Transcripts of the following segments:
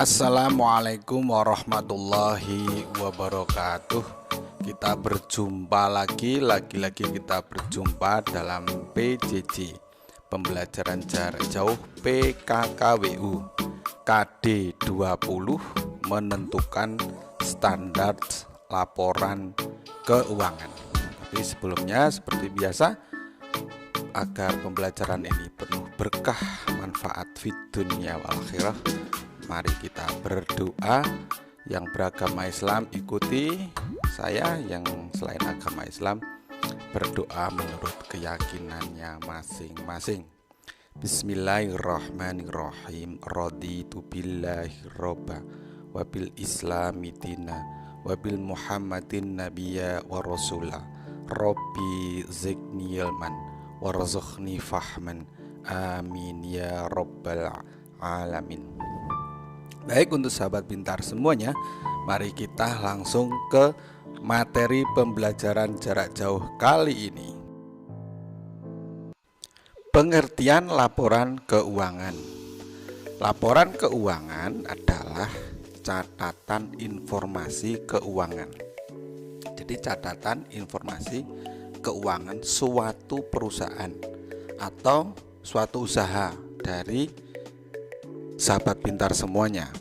Assalamualaikum warahmatullahi wabarakatuh. Kita berjumpa lagi kita berjumpa dalam PJJ Pembelajaran Jarak Jauh PKKWU KD 20 menentukan standar laporan keuangan. Tapi sebelumnya seperti biasa, agar pembelajaran ini penuh berkah, manfaat fid dunya wal akhirah, mari kita berdoa. Yang beragama Islam ikuti saya, yang selain agama Islam berdoa menurut keyakinannya masing-masing. Bismillahirrahmanirrahim. Raditu billahi robba wabil islami dina wabil muhammadin nabiyya wa rasulah. Rabbi zidni ilman warzuqni fahman. Amin ya rabbal alamin. Baik, untuk sahabat pintar semuanya, mari kita langsung ke materi pembelajaran jarak jauh kali ini. Pengertian laporan keuangan. Laporan keuangan adalah catatan informasi keuangan. Jadi catatan informasi keuangan suatu perusahaan atau suatu usaha dari sahabat pintar semuanya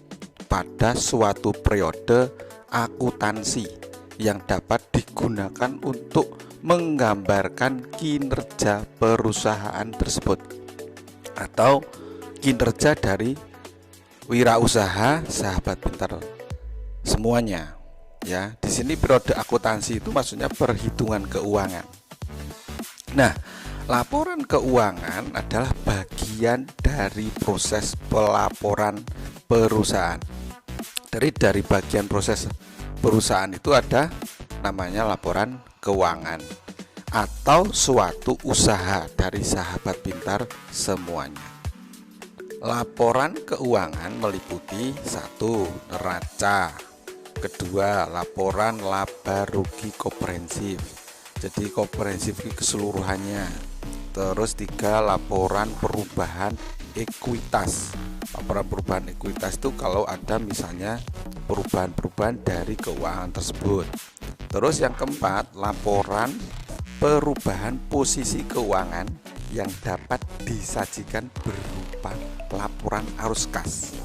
pada suatu periode akuntansi yang dapat digunakan untuk menggambarkan kinerja perusahaan tersebut atau kinerja dari wirausaha sahabat pintar semuanya. Ya, di sini periode akuntansi itu maksudnya perhitungan keuangan. Nah, laporan keuangan adalah bagian dari proses pelaporan perusahaan. Dari bagian proses perusahaan itu ada namanya laporan keuangan atau suatu usaha dari sahabat pintar semuanya. Laporan keuangan meliputi 1. Neraca, 2. Laporan laba rugi komprehensif, jadi komprehensif keseluruhannya. Terus 3. Laporan perubahan ekuitas. Laporan perubahan ekuitas itu kalau ada misalnya perubahan-perubahan dari keuangan tersebut. Terus yang keempat, laporan perubahan posisi keuangan yang dapat disajikan berupa laporan arus kas.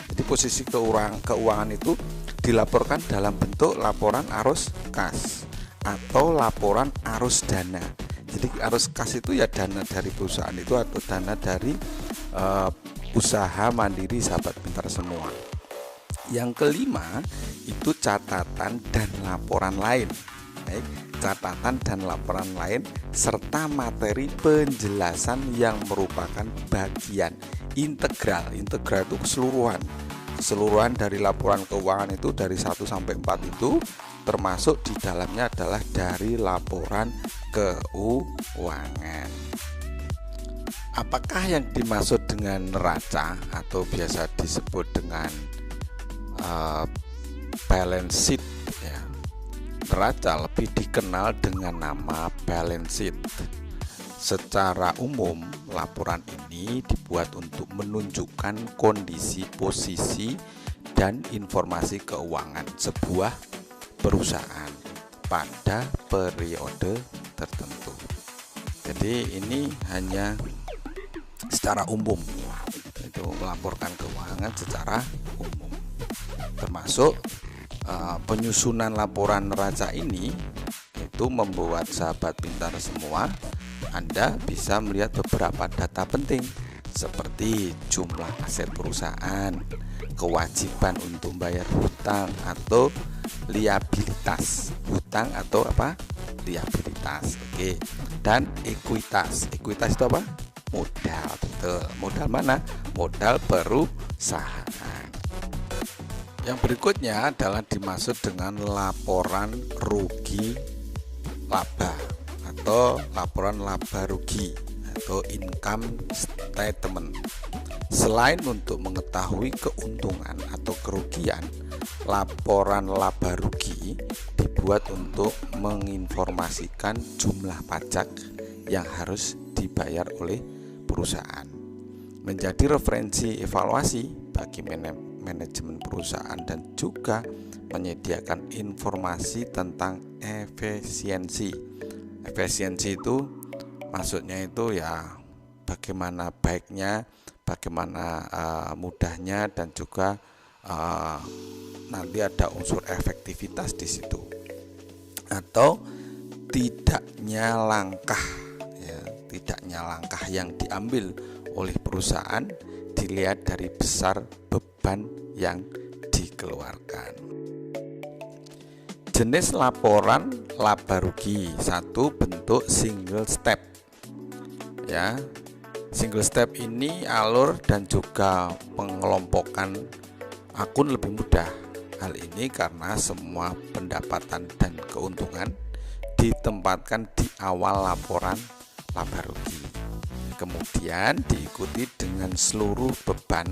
Jadi posisi keuangan itu dilaporkan dalam bentuk laporan arus kas atau laporan arus dana. Jadi arus kas itu ya dana dari perusahaan itu atau dana dari usaha mandiri sahabat pintar semua. Yang kelima itu catatan dan laporan lain. Baik, catatan dan laporan lain serta materi penjelasan yang merupakan bagian integral. Integral itu keseluruhan dari laporan keuangan itu dari 1 sampai 4 itu, termasuk di dalamnya adalah dari laporan keuangan. Apakah yang dimaksud dengan neraca atau biasa disebut dengan balance sheet ya. Neraca lebih dikenal dengan nama balance sheet. Secara umum, laporan ini dibuat untuk menunjukkan kondisi, posisi, dan informasi keuangan sebuah perusahaan pada periode tertentu. Jadi ini hanya secara umum, itu melaporkan keuangan secara umum. Termasuk penyusunan laporan neraca ini itu membuat sahabat pintar semua Anda bisa melihat beberapa data penting seperti jumlah aset perusahaan, kewajiban untuk bayar hutang atau liabilitas, hutang atau liabilitas. Oke. Dan ekuitas. Ekuitas itu apa? Modal. Betul. Modal mana? Modal perusahaan. Yang berikutnya adalah dimaksud dengan laporan rugi laba atau laporan laba rugi atau income statement. Selain untuk mengetahui keuntungan atau kerugian, laporan laba rugi dibuat untuk menginformasikan jumlah pajak yang harus dibayar oleh perusahaan, menjadi referensi evaluasi bagi manajemen perusahaan dan juga menyediakan informasi tentang efisiensi. Efisiensi itu maksudnya itu ya bagaimana baiknya, bagaimana mudahnya, dan juga nanti ada unsur efektivitas di situ, atau tidaknya langkah yang diambil oleh perusahaan dilihat dari besar beban yang dikeluarkan. Jenis laporan laba rugi, satu, bentuk single step. Ya, single step ini alur dan juga pengelompokan akun lebih mudah. Hal ini karena semua pendapatan dan keuntungan ditempatkan di awal laporan laba rugi. Kemudian diikuti dengan seluruh beban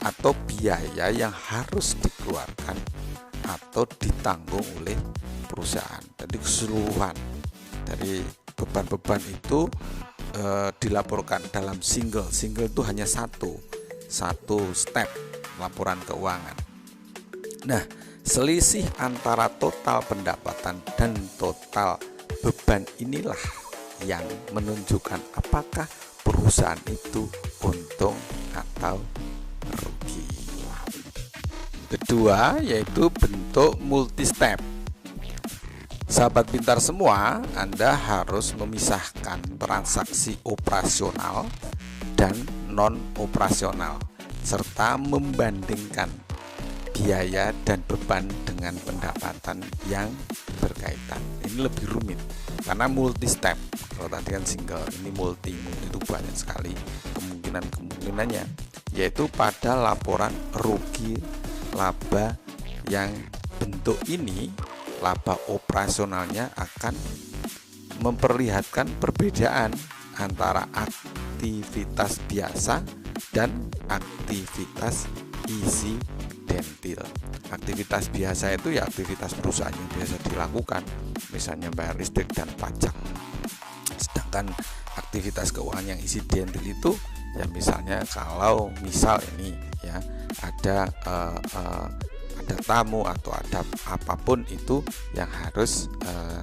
atau biaya yang harus dikeluarkan atau ditanggung oleh perusahaan. Jadi keseluruhan dari beban-beban itu dilaporkan dalam single itu hanya satu step laporan keuangan. Nah, selisih antara total pendapatan dan total beban inilah yang menunjukkan apakah perusahaan itu untung atau rugi. Kedua, yaitu bentuk multi step. Sahabat pintar semua, Anda harus memisahkan transaksi operasional dan non operasional serta membandingkan biaya dan beban dengan pendapatan yang berkaitan. Ini lebih rumit karena multi step. Kalau tadi kan single, ini multi itu banyak sekali kemungkinannya, yaitu pada laporan rugi laba yang bentuk ini laba operasionalnya akan memperlihatkan perbedaan antara aktivitas biasa dan aktivitas insidentil. Aktivitas biasa itu ya aktivitas perusahaan yang biasa dilakukan, misalnya bayar listrik dan pajak. Sedangkan aktivitas keuangan yang insidentil itu ya misalnya kalau ini ya ada tamu atau ada apapun itu yang harus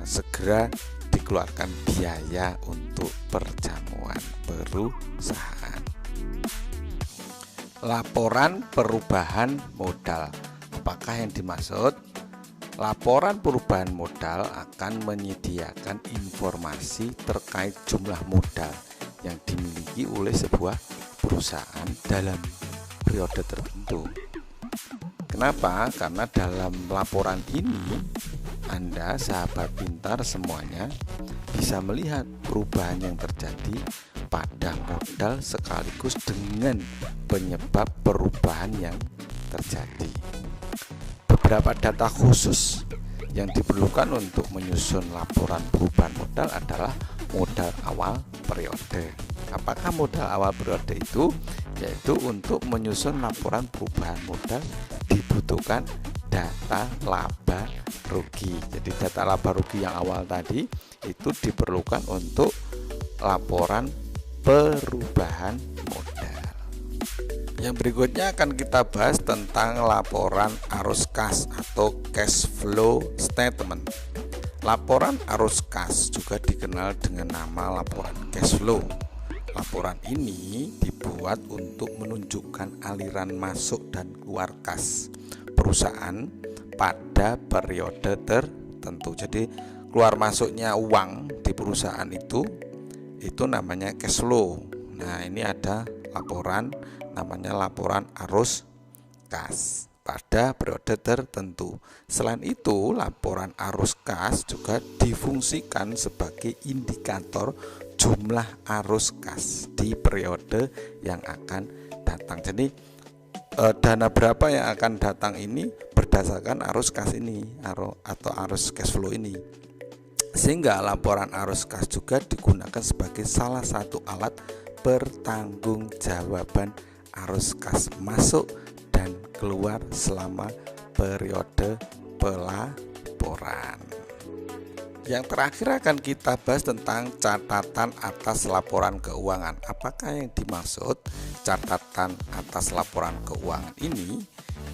segera dikeluarkan biaya untuk perjamuan perusahaan. Laporan perubahan modal. Apakah yang dimaksud? Laporan perubahan modal akan menyediakan informasi terkait jumlah modal yang dimiliki oleh sebuah perusahaan dalam periode tertentu. Kenapa? Karena dalam laporan ini Anda, sahabat pintar semuanya, bisa melihat perubahan yang terjadi pada modal sekaligus dengan penyebab perubahan yang terjadi. Beberapa data khusus yang diperlukan untuk menyusun laporan perubahan modal adalah modal awal periode. Apakah modal awal periode itu? Yaitu untuk menyusun laporan perubahan modal dibutuhkan data laba rugi. Jadi data laba rugi yang awal tadi itu diperlukan untuk laporan perubahan modal. Yang berikutnya akan kita bahas tentang laporan arus kas atau cash flow statement. Laporan arus kas juga dikenal dengan nama laporan cash flow. Laporan ini dibuat untuk menunjukkan aliran masuk dan keluar kas perusahaan pada periode tertentu. Jadi keluar masuknya uang di perusahaan itu namanya cash flow. Nah, ini ada laporan namanya laporan arus kas pada periode tertentu. Selain itu, laporan arus kas juga difungsikan sebagai indikator jumlah arus kas di periode yang akan datang. Jadi dana berapa yang akan datang ini berdasarkan arus kas ini atau arus cash flow ini. Sehingga laporan arus kas juga digunakan sebagai salah satu alat pertanggungjawaban arus kas masuk dan keluar selama periode pelaporan. Yang terakhir akan kita bahas tentang catatan atas laporan keuangan. Apakah yang dimaksud catatan atas laporan keuangan ini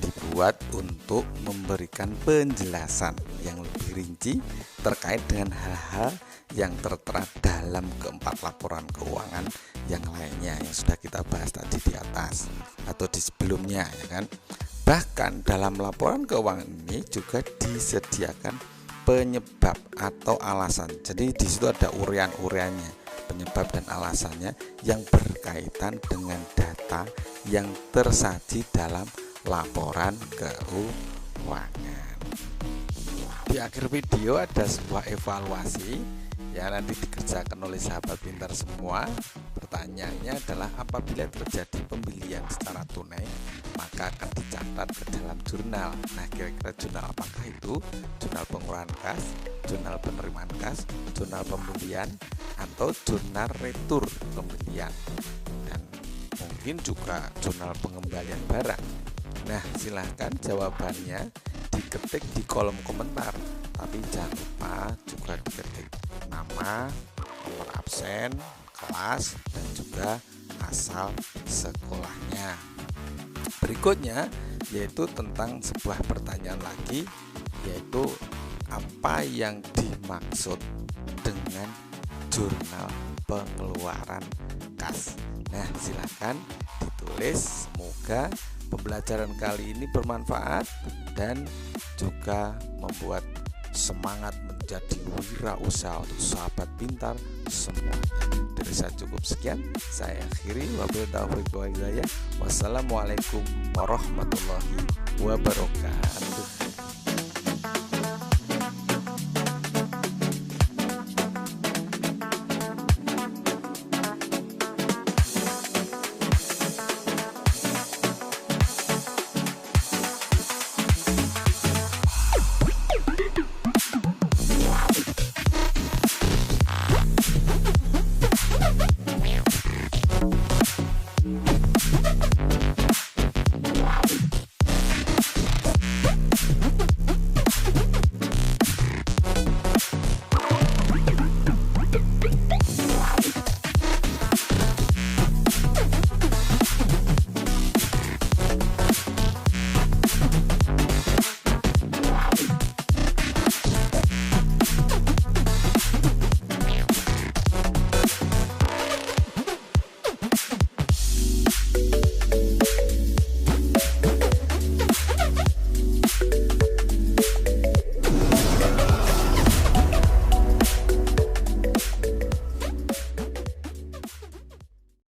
dibuat untuk memberikan penjelasan yang lebih rinci terkait dengan hal-hal yang tertera dalam keempat laporan keuangan yang lainnya yang sudah kita bahas tadi di atas atau di sebelumnya, ya kan. Bahkan dalam laporan keuangan ini juga disediakan penyebab atau alasan. Jadi di situ ada urian-uriannya, penyebab dan alasannya yang berkaitan dengan data yang tersaji dalam laporan keuangan. Di akhir video ada sebuah evaluasi yang nanti dikerjakan oleh sahabat pintar semua. Pertanyaannya adalah apabila terjadi pembelian secara tunai maka akan dicatat ke dalam jurnal. Nah, kira-kira jurnal apakah itu? Jurnal pengeluaran kas, jurnal penerimaan kas, jurnal pembelian, atau jurnal retur pembelian, dan mungkin juga jurnal pengembalian barang. Nah, silahkan jawabannya diketik di kolom komentar, tapi jangan lupa juga diketik nama, nomor absen, kelas, dan juga asal sekolahnya. Berikutnya yaitu tentang sebuah pertanyaan lagi, yaitu apa yang dimaksud dengan jurnal pengeluaran kas. Nah, silahkan ditulis. Semoga pembelajaran kali ini bermanfaat dan juga membuat semangat menjadi wirausaha untuk sahabat pintar semua. Dari saya cukup sekian, saya akhiri. Wabillahi taufiq wal hidayah. Wassalamualaikum warahmatullahi wabarakatuh.